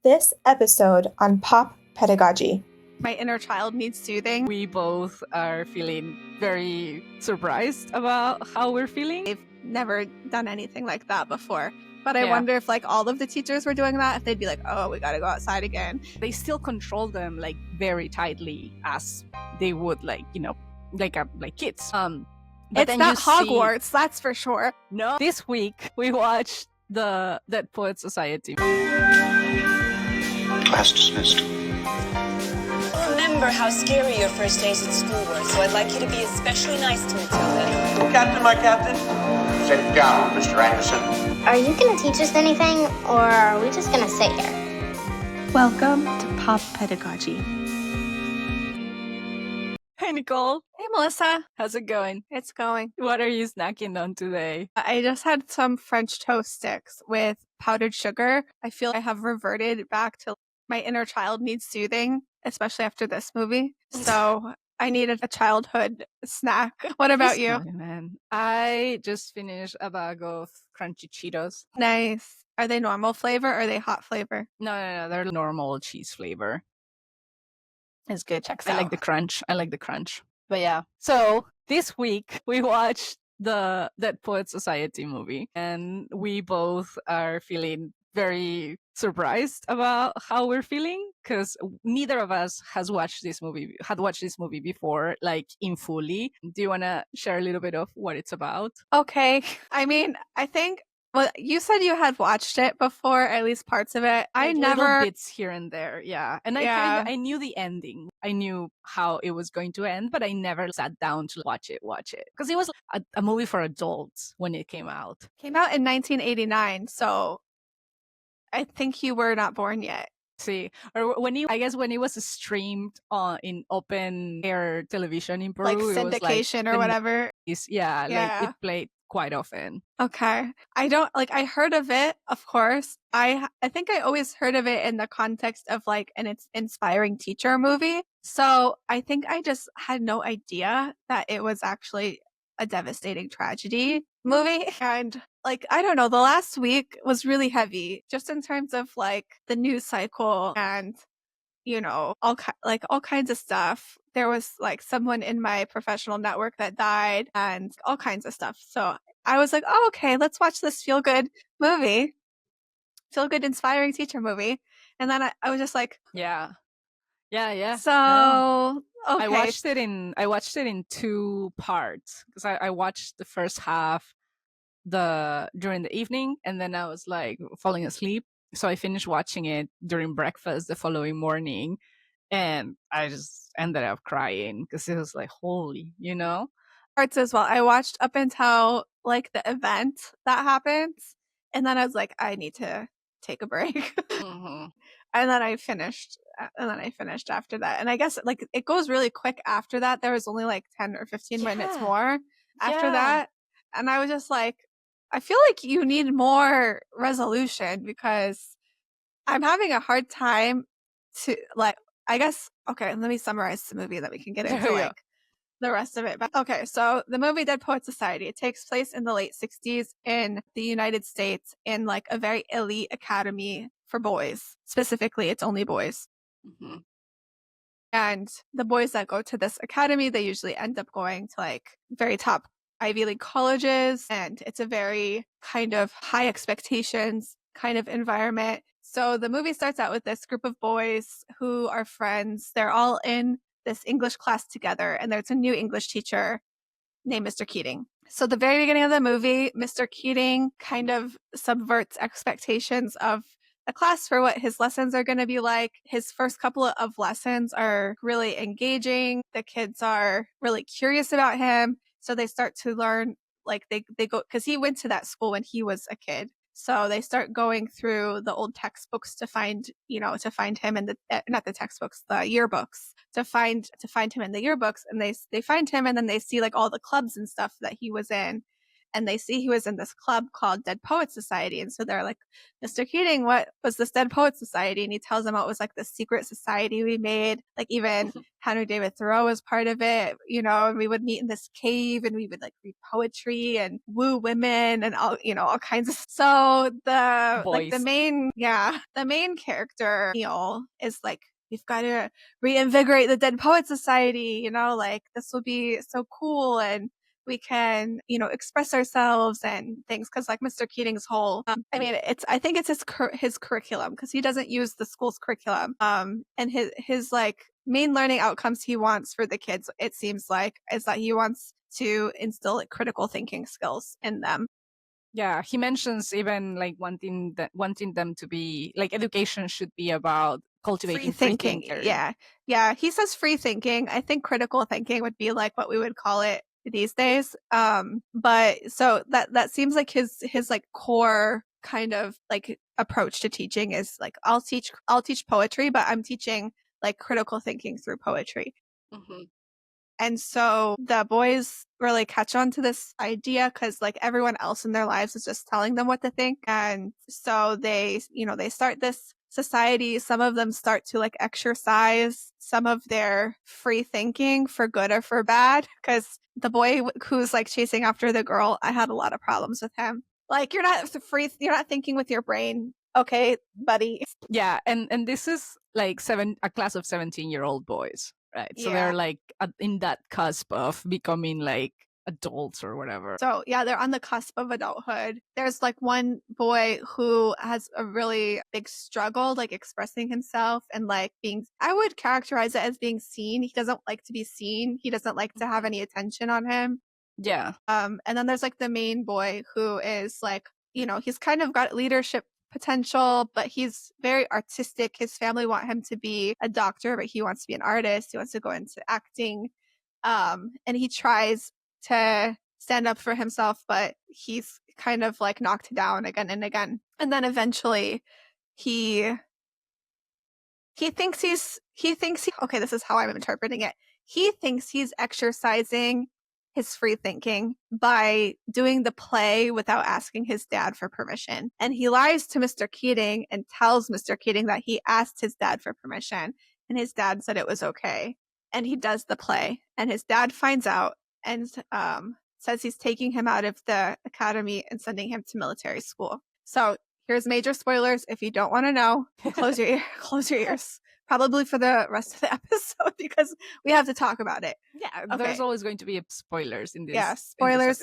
This episode on pop pedagogy. My inner child needs soothing. We both are feeling very surprised about how we're feeling. I've never done anything like that before. But I wonder if all of the teachers were doing that, if they'd be like, oh, we gotta go outside again. They still control them very tightly as they would like kids. But it's not Hogwarts, that's for sure. No. This week we watched the Dead Poets Society. Class dismissed. Remember how scary your first days at school were, so I'd like you to be especially nice to Matilda. Captain, my captain. Sit down, Mr. Anderson. Are you going to teach us anything, or are we just going to sit here? Welcome to Pop Pedagogy. Hey, Nicole. Hey, Melissa. How's it going? It's going. What are you snacking on today? I just had some French toast sticks with powdered sugar. I feel I have reverted back to my inner child needs soothing, especially after this movie. So I needed a childhood snack. What about you? Funny, man. I just finished a bag of crunchy Cheetos. Nice. Are they normal flavor or are they hot flavor? No, they're normal cheese flavor. It's good. Checks I out. like the crunch. But yeah. So this week we watched the Dead Poets Society movie, and we both are feeling very surprised about how we're feeling because neither of us had watched this movie before, like in fully. Do you want to share a little bit of what it's about? Okay. I mean, I think, well, you said you had watched it before, at least parts of it. I never. Little bits here and there, yeah. And I knew the ending. I knew how it was going to end, but I never sat down to watch it. Because it was a movie for adults when it came out. Came out in 1989, so I think you were not born yet. See, or when it was streamed in open air television in Peru, like it syndication was or whatever. Yeah, like it played quite often. Okay. I heard of it, of course. I think I always heard of it in the context of an inspiring teacher movie. So I think I just had no idea that it was actually a devastating tragedy movie. And I don't know, the last week was really heavy just in terms of the news cycle and all kinds of stuff. There was someone in my professional network that died and all kinds of stuff. So I was like, oh, okay, let's watch this feel good movie, feel good, inspiring teacher movie. And then I was just like, yeah. So no. Okay. I watched it in two parts because I watched the first half during the evening, and then I was falling asleep. So I finished watching it during breakfast the following morning, and I just ended up crying because it was holy, Parts as well. I watched up until the event that happens, and then I was like, I need to take a break. Mm-hmm. And then I finished after that. And I guess it goes really quick after that. There was only 10 or 15 minutes more after that. And I was just like, I feel like you need more resolution because I'm having a hard time to I guess, okay, let me summarize the movie that we can get into the rest of it. But okay, so the movie Dead Poets Society, it takes place in the late 60s in the United States in a very elite academy for boys. Specifically, it's only boys. Mm-hmm. And the boys that go to this academy, they usually end up going to very top Ivy League colleges. And it's a very kind of high expectations kind of environment. So the movie starts out with this group of boys who are friends. They're all in this English class together, and there's a new English teacher named Mr. Keating. So the very beginning of the movie, Mr. Keating kind of subverts expectations of the class for what his lessons are going to be like. His first couple of lessons are really engaging. The kids are really curious about him. So they start to learn, they go, because he went to that school when he was a kid. So they start going through the old textbooks to find him in not the textbooks, the yearbooks, to find him in the yearbooks. And they find him, and then they see all the clubs and stuff that he was in. and they see he was in this club called Dead Poets Society. And so they're like, Mr. Keating, what was this Dead Poets Society? And he tells them, oh, it was like the secret society we made. Like even Henry David Thoreau was part of it, you know, and we would meet in this cave and we would like read poetry and woo women and all, you know, all kinds of. So the Boys. the main character, Neil, is like, we've got to reinvigorate the Dead Poets Society, you know, like this will be so cool and we can, you know, express ourselves and things. Cause like Mr. Keating's whole, I think it's his curriculum, cause he doesn't use the school's curriculum. And his like main learning outcomes he wants for the kids, it seems like, is that he wants to instill like critical thinking skills in them. Yeah, he mentions even like wanting them to be like education should be about cultivating free thinking. Yeah. He says free thinking. I think critical thinking would be like what we would call it these days. But so that seems like his like core kind of like approach to teaching is like I'll teach poetry, but I'm teaching like critical thinking through poetry. Mm-hmm. And so the boys really catch on to this idea because like everyone else in their lives is just telling them what to think. And so they start this society. Some of them start to like exercise some of their free thinking for good or for bad. Because the boy who's like chasing after the girl, I had a lot of problems with him. Like you're not thinking with your brain. Okay, buddy. Yeah, and this is like a class of 17-year-old boys. Right. So Yeah. they're like in that cusp of becoming like adults or whatever. So yeah, they're on the cusp of adulthood. There's like one boy who has a really big struggle, like expressing himself and like I would characterize it as being seen. He doesn't like to be seen. He doesn't like to have any attention on him. Yeah. And then there's like the main boy who is like, you know, he's kind of got leadership potential, but he's very artistic. His family want him to be a doctor, but he wants to be an artist. He wants to go into acting. And he tries to stand up for himself, but he's kind of like knocked down again and again. And then eventually he thinks okay, this is how I'm interpreting it. He thinks he's exercising his free thinking by doing the play without asking his dad for permission. And he lies to Mr. Keating and tells Mr. Keating that he asked his dad for permission and his dad said it was okay. And he does the play and his dad finds out and says he's taking him out of the academy and sending him to military school. So here's major spoilers. If you don't want to know, close your ears. Probably for the rest of the episode because we have to talk about it. Yeah, Okay. There's always going to be spoilers in this. Yeah, spoilers.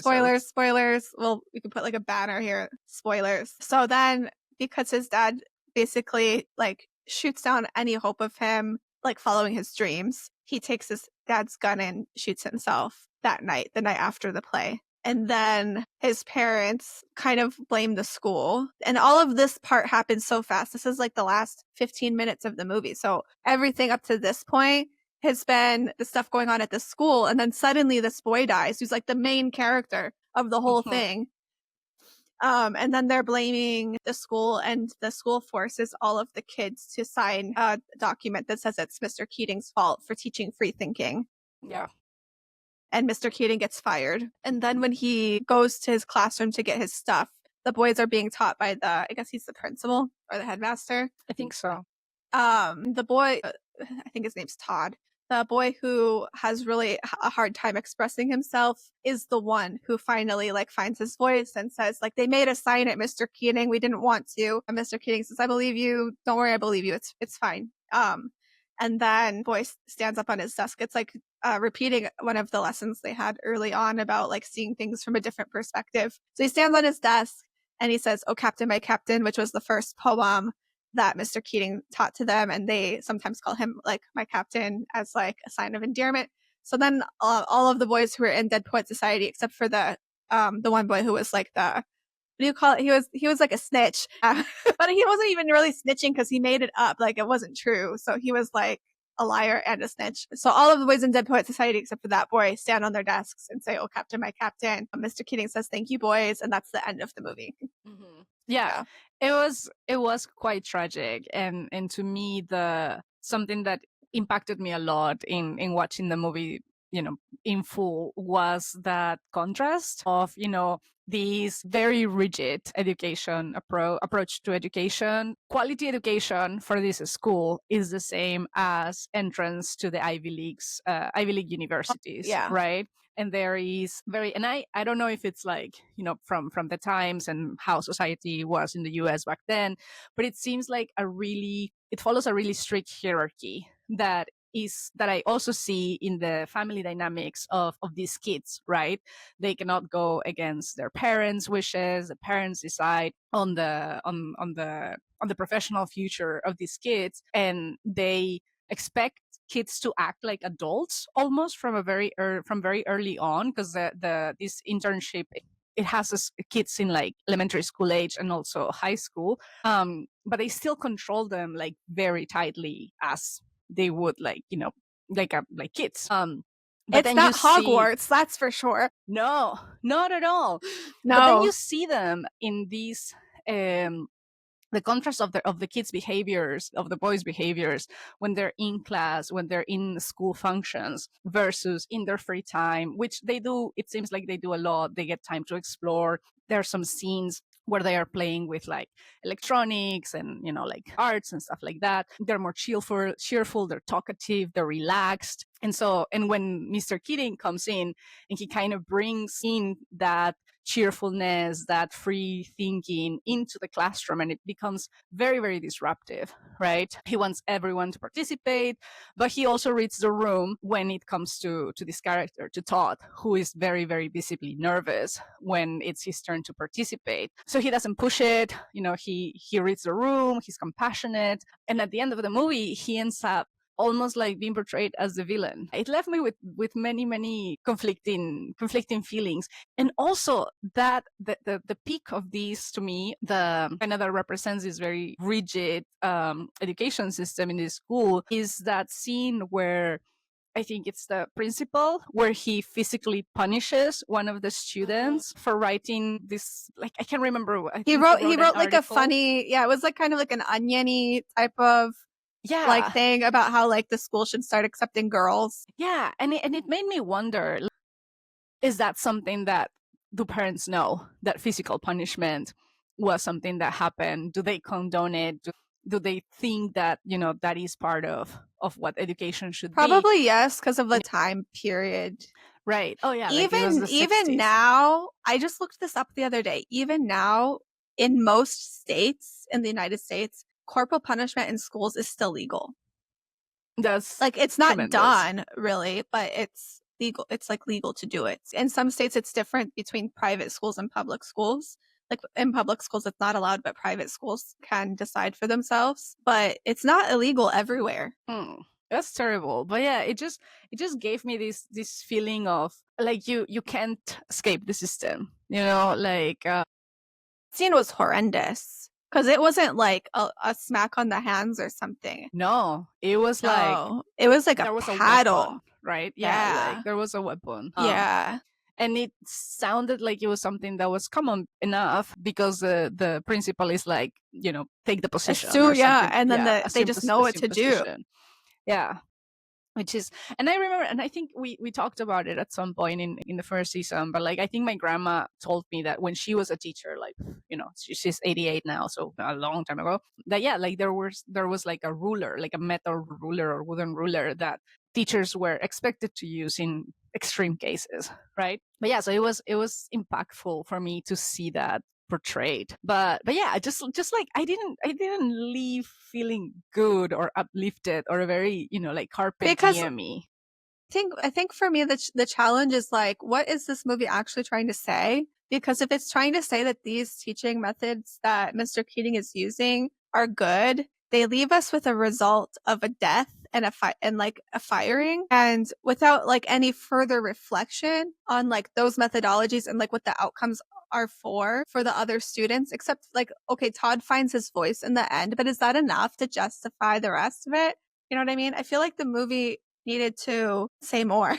Well, we can put like a banner here. Spoilers. So then, because his dad basically like shoots down any hope of him like following his dreams, he takes his dad's gun and shoots himself that night, the night after the play. And then his parents kind of blame the school. And all of this part happens so fast. This is like the last 15 minutes of the movie. So everything up to this point has been the stuff going on at the school. And then suddenly this boy dies, who's like the main character of the whole thing. And then they're blaming the school, and the school forces all of the kids to sign a document that says it's Mr. Keating's fault for teaching free thinking. Yeah. And Mr. Keating gets fired. And then when he goes to his classroom to get his stuff, the boys are being taught by I guess he's the principal or the headmaster. I think so. The boy, I think his name's Todd. The boy who has really a hard time expressing himself is the one who finally like finds his voice and says like, they made us sign it, Mr. Keating. We didn't want to. And Mr. Keating says, I believe you. Don't worry. I believe you. It's fine. And then boy stands up on his desk. It's like repeating one of the lessons they had early on about like seeing things from a different perspective. So he stands on his desk and he says, "Oh, Captain, my Captain," which was the first poem that Mr. Keating taught to them. And they sometimes call him like my captain as like a sign of endearment. So then all of the boys who were in Dead Poet Society, except for the one boy who was like what do you call it? He was like a snitch, but he wasn't even really snitching because he made it up. Like it wasn't true. So he was like a liar and a snitch. So all of the boys in Dead Poet Society, except for that boy, stand on their desks and say, "Oh, Captain, my Captain." Mr. Keating says, "Thank you, boys," and that's the end of the movie. Mm-hmm. Yeah, it was quite tragic, and to me, something that impacted me a lot in watching the movie, in full, was that contrast of this very rigid education approach to education. Quality education for this school is the same as entrance to the Ivy League universities, Yeah. right? And there is and I don't know if it's like, from the times and how society was in the US back then, but it seems like it follows a really strict hierarchy that I also see in the family dynamics of these kids, right? They cannot go against their parents' wishes. The parents decide on the professional future of these kids, and they expect kids to act like adults almost from very early on, because this internship, it has kids in like elementary school age and also high school, but they still control them like very tightly, as they would like kids. But It's then not you see, Hogwarts, that's for sure. no, not at all. No. But then you see them in these the contrast of the kids' behaviors, of the boys' behaviors, when they're in class, when they're in school functions, versus in their free time, which they do. It seems like they do a lot. They get time to explore. There are some scenes where they are playing with like electronics and like arts and stuff like that. They're more cheerful, they're talkative, they're relaxed. And when Mr. Keating comes in, and he kind of brings in that cheerfulness, that free thinking into the classroom, and it becomes very, very disruptive, right? He wants everyone to participate, but he also reads the room when it comes to this character, to Todd, who is very, very visibly nervous when it's his turn to participate. So he doesn't push it, he reads the room, he's compassionate, and at the end of the movie, he ends up almost like being portrayed as the villain. It left me with many, many conflicting feelings. And also that the peak of these, to me, the kind of that represents this very rigid education system in this school, is that scene where I think it's the principal, where he physically punishes one of the students for writing this, like, I can't remember. He wrote like a article. funny, it was like kind of like an oniony type of like thing about how like the school should start accepting girls. Yeah, and it made me wonder, is that something that, do parents know that physical punishment was something that happened? Do they condone it? Do they think that, that is part of what education should be? Probably yes, because of the time period. Right. Oh yeah. Even now, I just looked this up the other day. Even now, in most states in the United States, corporal punishment in schools is still legal. That's like, it's not tremendous. done really, but it's legal. It's like legal to do it. In some states, it's different between private schools and public schools. Like in public schools, it's not allowed, but private schools can decide for themselves. But it's not illegal everywhere. That's terrible. But yeah, it just gave me this feeling of like you can't escape the system. Scene was horrendous because it wasn't like a smack on the hands or something. No, it was like a paddle, weapon, right? Yeah, like there was a weapon. Yeah. And it sounded like it was something that was common enough, because the principal is like, take the position. And then they just know what to do. Yeah. Which is, and I remember, and I think we talked about it at some point in the first season, but like, I think my grandma told me that when she was a teacher, like, she's 88 now, so a long time ago, that like there was like a ruler, like a metal ruler or wooden ruler that teachers were expected to use in extreme cases, right? But yeah, so it was impactful for me to see that portrayed. But yeah, I just like I didn't leave feeling good or uplifted or very like carpe diem-y. I think for me the challenge is like, what is this movie actually trying to say? Because if it's trying to say that these teaching methods that Mr. Keating is using are good, they leave us with a result of a death and a firing, and without like any further reflection on like those methodologies and like what the outcomes are for the other students, except like, okay, Todd finds his voice in the end, but is that enough to justify the rest of it? You know what I mean? I feel like the movie needed to say more,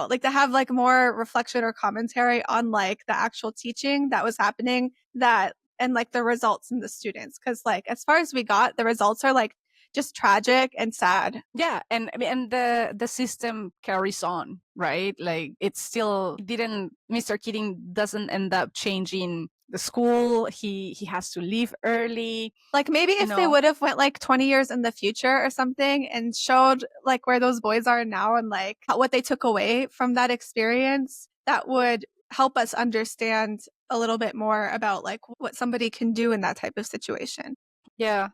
like to have like more reflection or commentary on like the actual teaching that was happening, and like the results in the students. Cause like, as far as we got, the results are like just tragic and sad. Yeah, and I mean, and the system carries on, right? Like it's still didn't Mr. Keating doesn't end up changing the school. He has to leave early. Like maybe if they would have went like 20 years in the future or something and showed like where those boys are now and like what they took away from that experience, that would help us understand a little bit more about like what somebody can do in that type of situation. Yeah.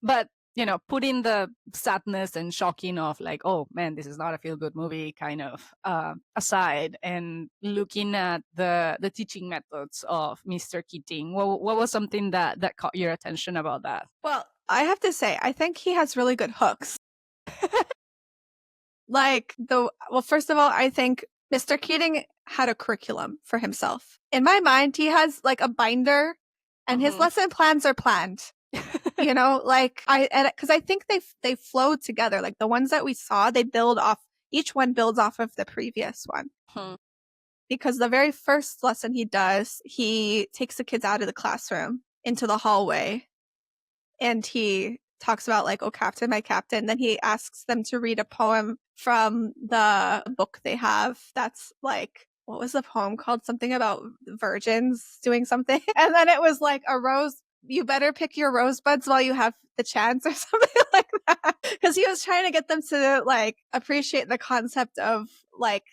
But putting the sadness and shocking of like, oh man, this is not a feel good movie kind of aside, and looking at the teaching methods of Mr. Keating, what was something that caught your attention about that? Well, I have to say, I think he has really good hooks. Well, first of all, I think Mr. Keating had a curriculum for himself. In my mind, he has like a binder and his lesson plans are planned. Because I think they flow together. Like the ones that we saw, each one builds off of the previous one. Because the very first lesson he does, he takes the kids out of the classroom into the hallway and he talks about like, oh, captain, my captain. Then he asks them to read a poem from the book they have. That's like, what was the poem called? Something about virgins doing something. And then it was like a rose. You better pick your rosebuds while you have the chance or something like that. Because he was trying to get them to like appreciate the concept of like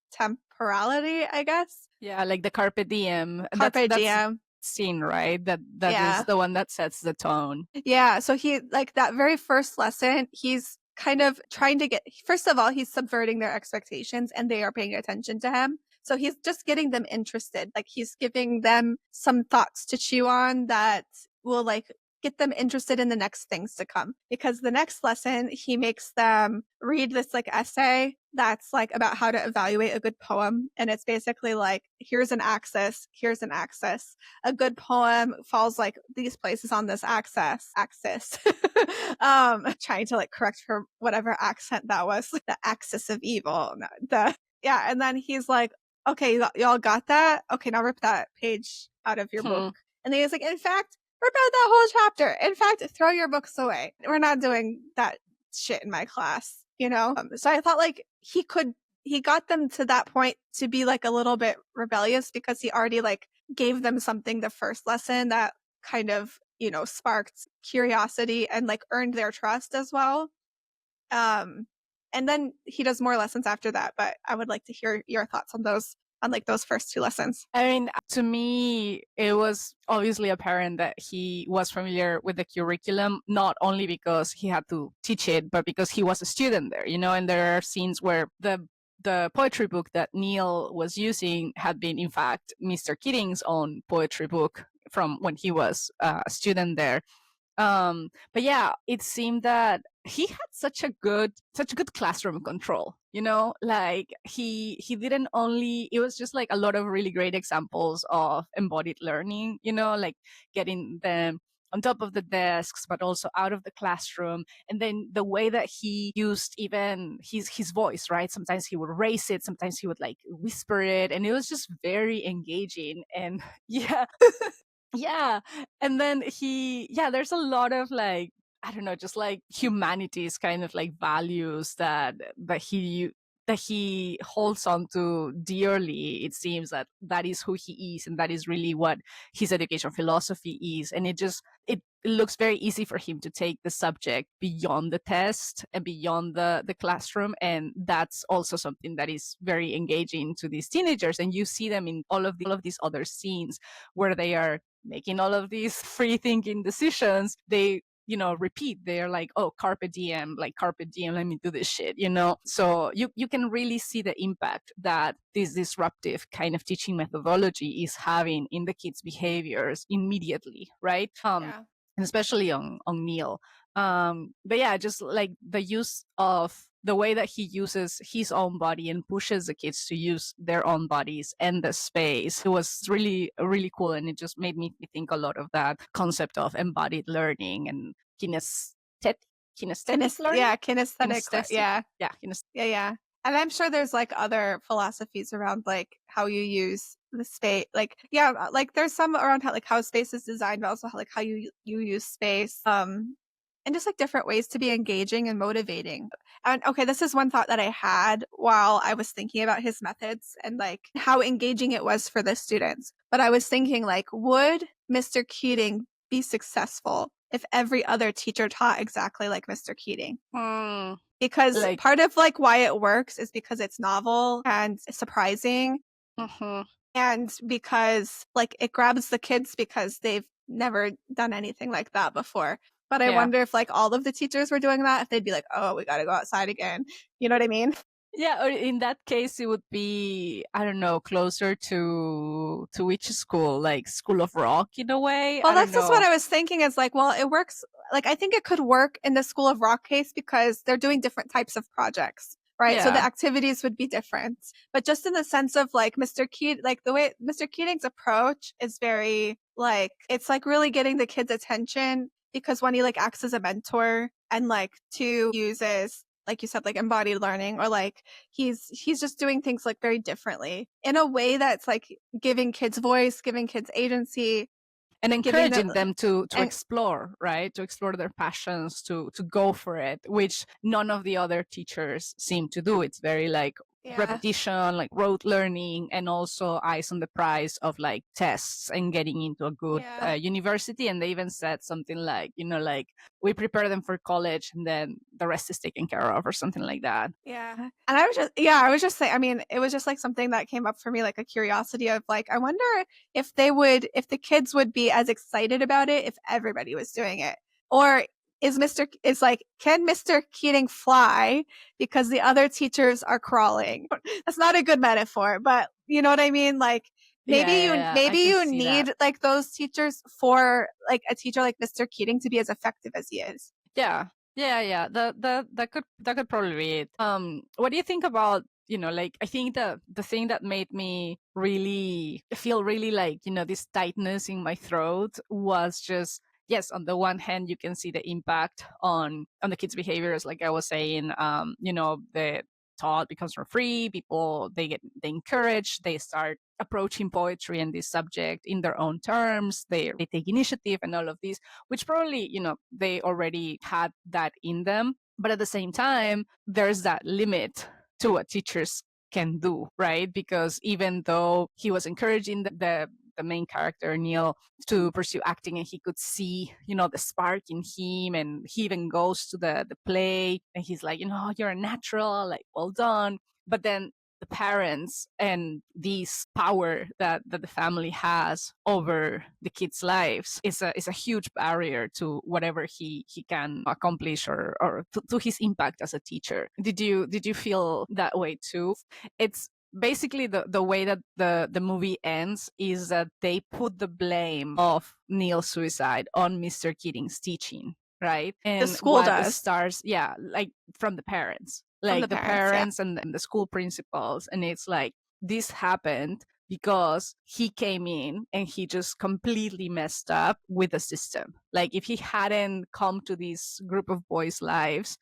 temporality, I guess. Yeah, like the carpe diem. Carpe diem. Scene, right? That Yeah. is the one that sets the tone. Yeah. So he like that very first lesson, he's kind of trying to first of all, he's subverting their expectations and they are paying attention to him. So he's just getting them interested. Like he's giving them some thoughts to chew on that will like get them interested in the next things to come. Because the next lesson, he makes them read this like essay that's like about how to evaluate a good poem. And it's basically like, here's an axis. A good poem falls like these places on this axis. Trying to like correct for whatever accent that was. The axis of evil. Yeah. And then he's like, okay, y'all got that? Okay, now rip that page out of your book. And then he's like, in fact, rip out that whole chapter. In fact, throw your books away. We're not doing that shit in my class, So I thought like he got them to that point to be like a little bit rebellious because he already like gave them something the first lesson that kind of, sparked curiosity and like earned their trust as well. And then he does more lessons after that, but I would like to hear your thoughts on those first two lessons. I mean, to me, it was obviously apparent that he was familiar with the curriculum, not only because he had to teach it, but because he was a student there, and there are scenes where the poetry book that Neil was using had been, in fact, Mr. Keating's own poetry book from when he was a student there. But yeah, it seemed that he had such a good classroom control, like he didn't only, it was just like a lot of really great examples of embodied learning, like getting them on top of the desks, but also out of the classroom. And then the way that he used even his voice, right? Sometimes he would raise it, sometimes he would like whisper it. And it was just very engaging. And yeah, yeah. And then there's a lot of like, I don't know, just like humanities kind of like values that he holds on to dearly. It seems that is who he is, and that is really what his education philosophy is. And it looks very easy for him to take the subject beyond the test and beyond the classroom. And that's also something that is very engaging to these teenagers. And you see them in all of these other scenes where they are making all of these free thinking decisions. They repeat, they're like, oh, carpe diem, let me do this shit, so you can really see the impact that this disruptive kind of teaching methodology is having in the kids' behaviors immediately, right? And especially on Neil. But yeah, just like the use of the way that he uses his own body and pushes the kids to use their own bodies and the space, it was really, really cool. And it just made me think a lot of that concept of embodied learning and kinesthetic learning. Yeah, kinesthetic. Yeah. Yeah. And I'm sure there's like other philosophies around like how you use the space. Like, yeah, like there's some around how space is designed, but also how you use space. and just like different ways to be engaging and motivating. And okay, this is one thought that I had while I was thinking about his methods and like how engaging it was for the students. But I was thinking like, would Mr. Keating be successful if every other teacher taught exactly like Mr. Keating? Because Like- part of like why it works is because it's novel and surprising, and because like it grabs the kids because they've never done anything like that before. But I Yeah. wonder if like all of the teachers were doing that, if they'd be like, oh, we got to go outside again. You know what I mean? Yeah, or in that case, it would be, I don't know, closer to which school, like School of Rock in a way. Well, I that's don't just know. what I was thinking is like, well, it works. Like, I think it could work in the School of Rock case because they're doing different types of projects, right? So the Yeah. activities would be different. But just in the sense of like Mr. Keating, like the way Mr. Keating's approach is very like, it's like really getting the kids' attention because one, he like acts as a mentor, and like two, uses, like you said, like embodied learning, or like he's just doing things like very differently in a way that's like giving kids voice, giving kids agency, And giving encouraging them- them to and- explore, right? To explore their passions, to go for it, which none of the other teachers seem to do. It's very like Yeah. repetition, like rote learning, and also eyes on the prize of like tests and getting into a good Yeah. university. And they even said something like, you know, like we prepare them for college and then the rest is taken care of, or something like that. Yeah. And I was just saying, I mean, it was just like something that came up for me, like a curiosity of like, I wonder if the kids would be as excited about it if everybody was doing it. Or can Mr. Keating fly because the other teachers are crawling? That's not a good metaphor, but you know what I mean? Like maybe I can you see need that. like those teachers for like a teacher like Mr. Keating to be as effective as he is. Yeah. That could probably be it. What do you think about, you know, like I think the thing that made me really feel really like, you know, this tightness in my throat was just, yes, on the one hand you can see the impact on the kids' behaviors, like I was saying, you know, the taught becomes more free, people they encourage, they start approaching poetry and this subject in their own terms, they take initiative and all of these, which probably, you know, they already had that in them. But at the same time, there's that limit to what teachers can do, right? Because even though he was encouraging the main character Neil to pursue acting, and he could see, you know, the spark in him, and he even goes to the play and he's like, you know, you're a natural, like, well done. But then the parents and this power that the family has over the kids' lives is a huge barrier to whatever he can accomplish, or to his impact as a teacher. Did you feel that way too? It's basically the way that the movie ends is that they put the blame of Neil's suicide on Mr. Keating's teaching, right? And school what does. stars, yeah, like from the parents, From like the the parents, parents and the school principals. And it's like, this happened because he came in and he just completely messed up with the system. Like if he hadn't come to this group of boys' lives,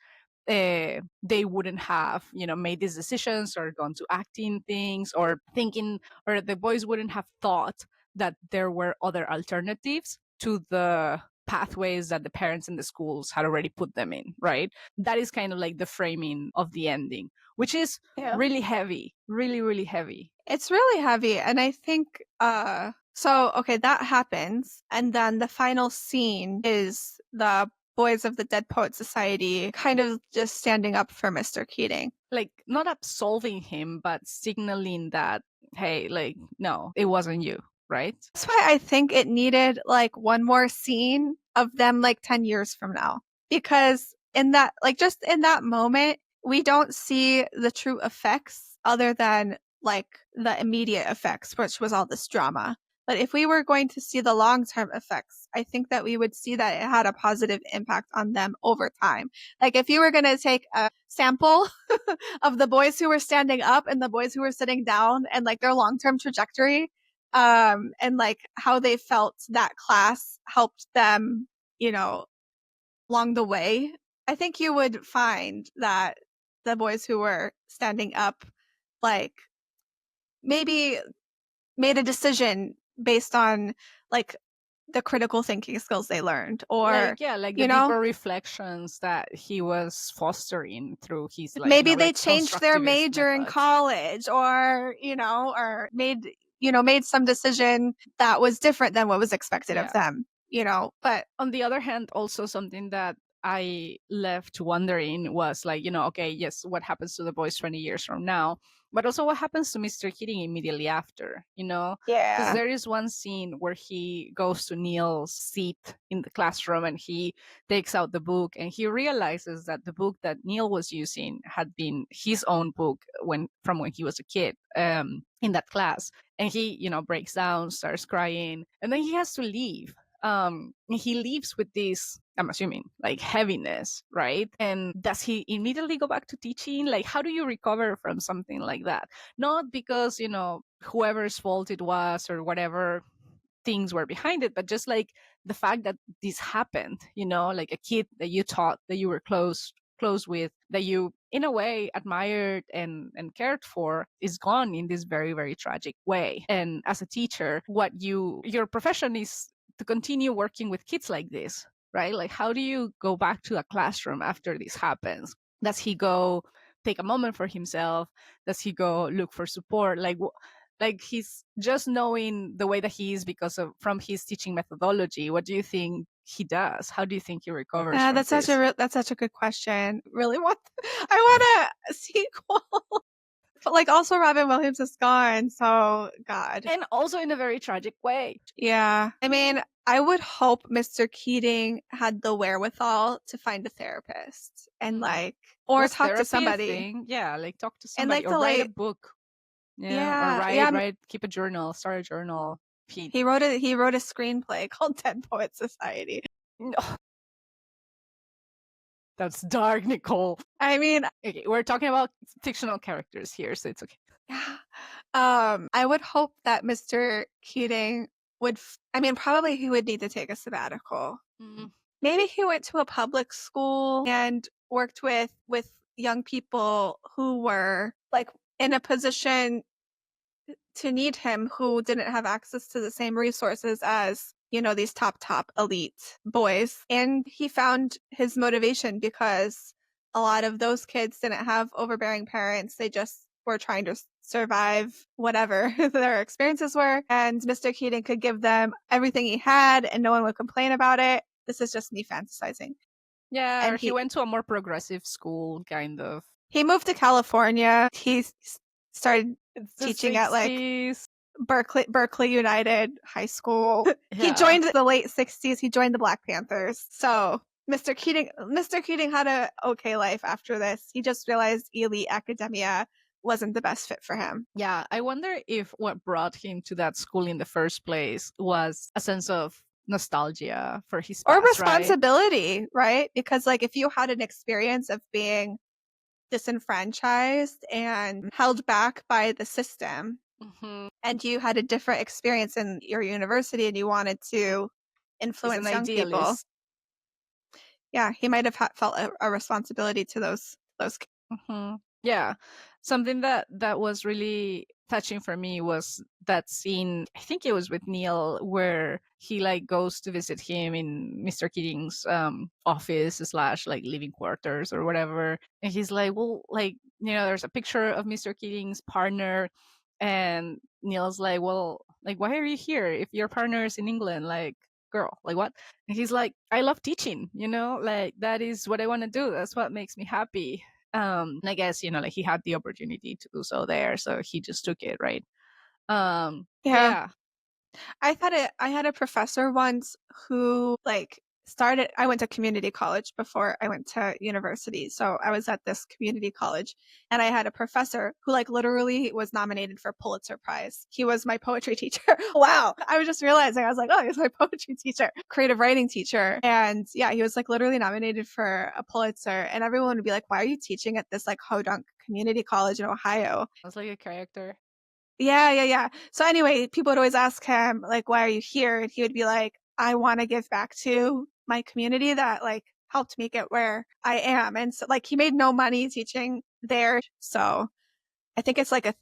they wouldn't have, you know, made these decisions or gone to acting things or thinking, or the boys wouldn't have thought that there were other alternatives to the pathways that the parents and the schools had already put them in, right? That is kind of like the framing of the ending, which is really heavy, really, really heavy. It's really heavy. And I think, so, okay, that happens. And then the final scene is the boys of the Dead Poet Society kind of just standing up for Mr. Keating. Like, not absolving him, but signaling that, hey, like, no, it wasn't you, right? That's why I think it needed like one more scene of them like 10 years from now. Because in that, like just in that moment, we don't see the true effects other than like the immediate effects, which was all this drama. But if we were going to see the long-term effects, I think that we would see that it had a positive impact on them over time. Like if you were going to take a sample of the boys who were standing up and the boys who were sitting down and like their long-term trajectory, and like how they felt that class helped them, you know, along the way, I think you would find that the boys who were standing up, like maybe made a decision based on like the critical thinking skills they learned, or like the you know, deeper reflections that he was fostering through his maybe they changed their constructivist major in methods. college, or made some decision that was different than what was expected of them, but on the other hand, also something that I left wondering was like, okay, yes, what happens to the boys 20 years from now? But also what happens to Mr. Keating immediately after, because yeah, there is one scene where he goes to Neil's seat in the classroom and he takes out the book and he realizes that the book that Neil was using had been his own book from when he was a kid, in that class. And he, breaks down, starts crying, and then he has to leave. He leaves with this, I'm assuming, like heaviness, right? And does he immediately go back to teaching? Like, how do you recover from something like that? Not because, whoever's fault it was or whatever things were behind it, but just like the fact that this happened, like a kid that you taught, that you were close with, that you in a way admired and cared for, is gone in this very, very tragic way. And as a teacher, your profession is to continue working with kids like this, right? Like, how do you go back to a classroom after this happens? Does he go take a moment for himself? Does he go look for support? Like he's just knowing the way that he is from his teaching methodology. What do you think he does? How do you think he recovers from that's this? that's such a good question. Really I want a sequel. But like, also Robin Williams is gone, so God. And also in a very tragic way. Yeah. I mean, I would hope Mr. Keating had the wherewithal to find a therapist and or Was talk to therapy a somebody. thing? Yeah, like talk to And somebody or write a book. Yeah, or write, keep a journal, start a journal. He wrote a screenplay called Dead Poet Society. No. That's dark, Nichole. I mean, okay, we're talking about fictional characters here, so it's okay. Yeah. I would hope that Mr. Keating would, probably he would need to take a sabbatical. Maybe he went to a public school and worked with young people who were like in a position to need him, who didn't have access to the same resources as, these top elite boys. And he found his motivation because a lot of those kids didn't have overbearing parents. They just were trying to survive whatever their experiences were. And Mr. Keating could give them everything he had and no one would complain about it. This is just me fantasizing. Yeah, and he went to a more progressive school, kind of. He moved to California. He started teaching 60s. at like Berkeley United High School. Yeah. He joined the late 60s. He joined the Black Panthers. So Mr. Keating had a okay life after this. He just realized elite academia wasn't the best fit for him. Yeah, I wonder if what brought him to that school in the first place was a sense of nostalgia for his past, or responsibility, right? Because like if you had an experience of being disenfranchised and held back by the system, and you had a different experience in your university and you wanted to influence young people, yeah, he might have felt a responsibility to those kids. Yeah, something that was really touching for me was that scene, I think it was with Neil, where he like goes to visit him in Mr. Keating's office / like living quarters or whatever, and he's like, well, like, there's a picture of Mr. Keating's partner, and Neil's like, well, like, why are you here if your partner is in England? Like, girl, like what? And he's like, I love teaching, like that is what I want to do, that's what makes me happy. And I guess, like he had the opportunity to do so there, so he just took it, right? Yeah. I had a professor once who like I went to community college before I went to university. So I was at this community college and I had a professor who like literally was nominated for a Pulitzer Prize. He was my poetry teacher. Wow. I was just realizing, I was like, oh, he's my poetry teacher, creative writing teacher. And yeah, he was like literally nominated for a Pulitzer, and everyone would be like, why are you teaching at this like Hodunk community college in Ohio? That's like a character. Yeah. So anyway, people would always ask him, like, why are you here? And he would be like, I want to give back to my community that like helped me get where I am. And so like he made no money teaching there. So I think it's like a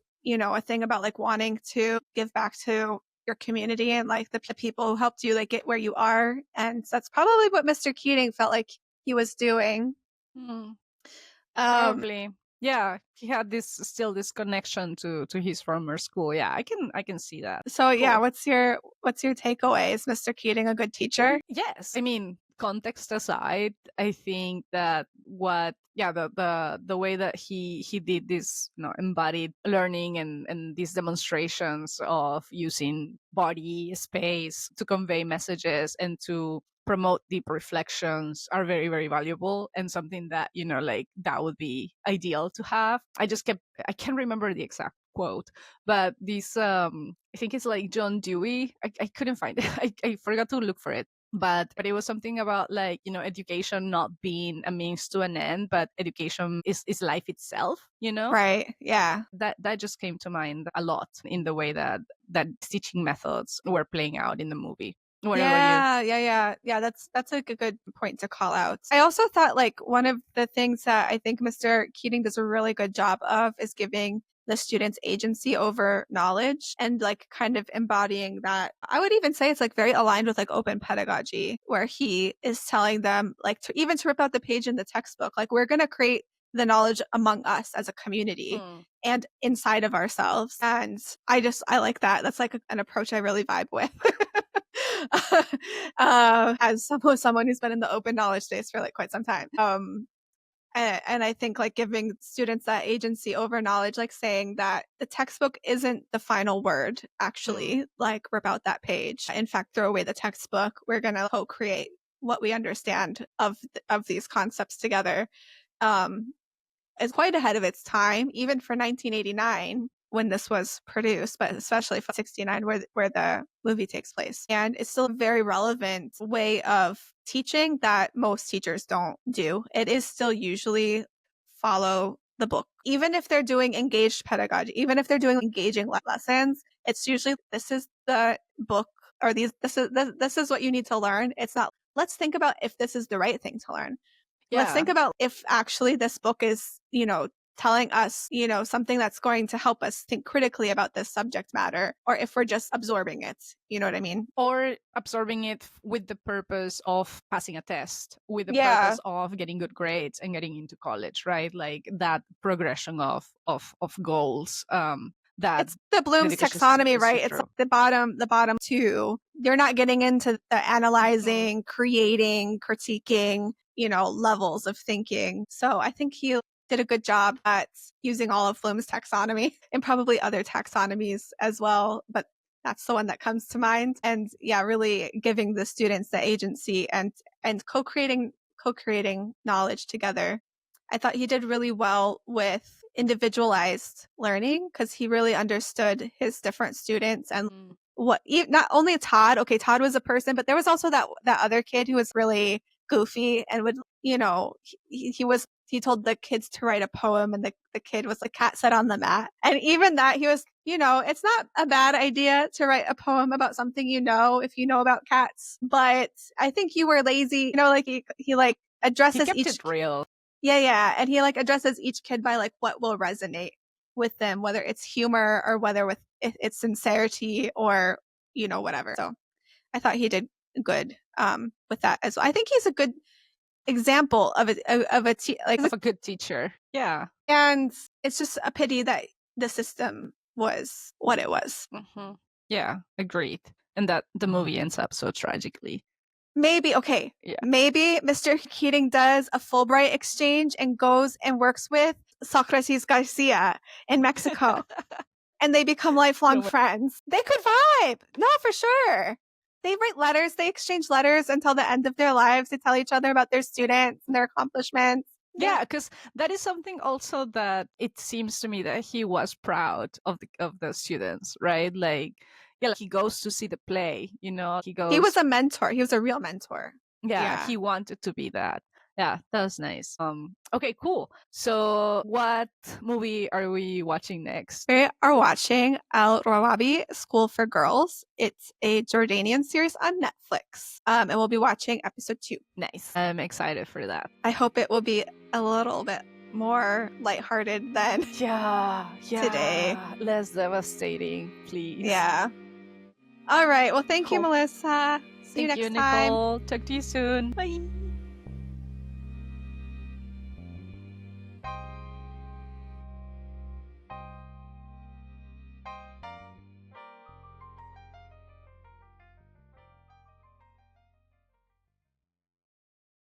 thing about like wanting to give back to your community and like the people who helped you like get where you are. And that's probably what Mr. Keating felt like he was doing. Hmm. Um, Probably. Yeah, he had this connection to his former school. Yeah, I can see that. so yeah, Cool. what's your takeaway? Is Mr. Keating a good teacher? Yes. I mean, context aside, I think that the way that he did this, embodied learning and these demonstrations of using body, space to convey messages and to promote deep reflections are very, very valuable, and something that, like that would be ideal to have. I can't remember the exact quote, but this I think it's like John Dewey. I couldn't find it. I forgot to look for it, but it was something about like, education not being a means to an end, but education is life itself. Right. Yeah. That just came to mind a lot in the way that teaching methods were playing out in the movie. What about you? Yeah. That's a good point to call out. I also thought like one of the things that I think Mr. Keating does a really good job of is giving the students agency over knowledge and like kind of embodying that. I would even say it's like very aligned with like open pedagogy, where he is telling them like to rip out the page in the textbook, like we're going to create the knowledge among us as a community and inside of ourselves. And I like that. That's like an approach I really vibe with. As someone who's been in the open knowledge space for like quite some time. And I think like giving students that agency over knowledge, like saying that the textbook isn't the final word, actually, like rip out that page. In fact, throw away the textbook. We're going to co-create what we understand of these concepts together. Is quite ahead of its time, even for 1989 when this was produced, but especially for 69 where the movie takes place. And it's still a very relevant way of teaching that most teachers don't do. It is still usually follow the book. Even if they're doing engaged pedagogy, even if they're doing engaging lessons, it's usually this is the book or this is what you need to learn. It's not let's think about if this is the right thing to learn. Let's think about if actually this book is, telling us, something that's going to help us think critically about this subject matter, or if we're just absorbing it. You know what I mean? Or absorbing it with the purpose of passing a test, with the purpose of getting good grades and getting into college, right? Like that progression of goals. That it's the Bloom's taxonomy, right? It's like the bottom two. You're not getting into the analyzing, creating, critiquing, levels of thinking. So I think he did a good job at using all of Bloom's taxonomy and probably other taxonomies as well. But that's the one that comes to mind. And yeah, really giving the students the agency and co-creating knowledge together. I thought he did really well with individualized learning because he really understood his different students and not only Todd. Okay, Todd was a person, but there was also that other kid who was really goofy and would, he told the kids to write a poem and the kid was like cat sat on the mat. And even that he was, it's not a bad idea to write a poem about something if you know about cats. But I think you were lazy, like he like addresses he kept it real. Yeah. And he like addresses each kid by like what will resonate with them, whether it's humor or whether with it's sincerity or, whatever. So I thought he did good with that as well. I think he's a good example of a good teacher. Yeah. And it's just a pity that the system was what it was. Yeah, agreed. And that the movie ends up so tragically. Maybe Mr. Keating does a Fulbright exchange and goes and works with Socrates Garcia in Mexico. And they become lifelong friends. They could vibe. No, for sure. They write letters. They exchange letters until the end of their lives. They tell each other about their students and their accomplishments. Yeah, because that is something also that it seems to me that he was proud of the students, right? Like, he goes to see the play, he was a mentor. He was a real mentor. Yeah, he wanted to be that. Yeah, that was nice. Okay, cool. So what movie are we watching next? We are watching Al Rawabi School for Girls. It's a Jordanian series on Netflix. And we'll be watching episode 2. Nice. I'm excited for that. I hope it will be a little bit more lighthearted than today. Less devastating, please. Yeah. All right. Well, thank you, Cool. Melissa. See you Thank next you, time. Nicole. Talk to you soon. Bye.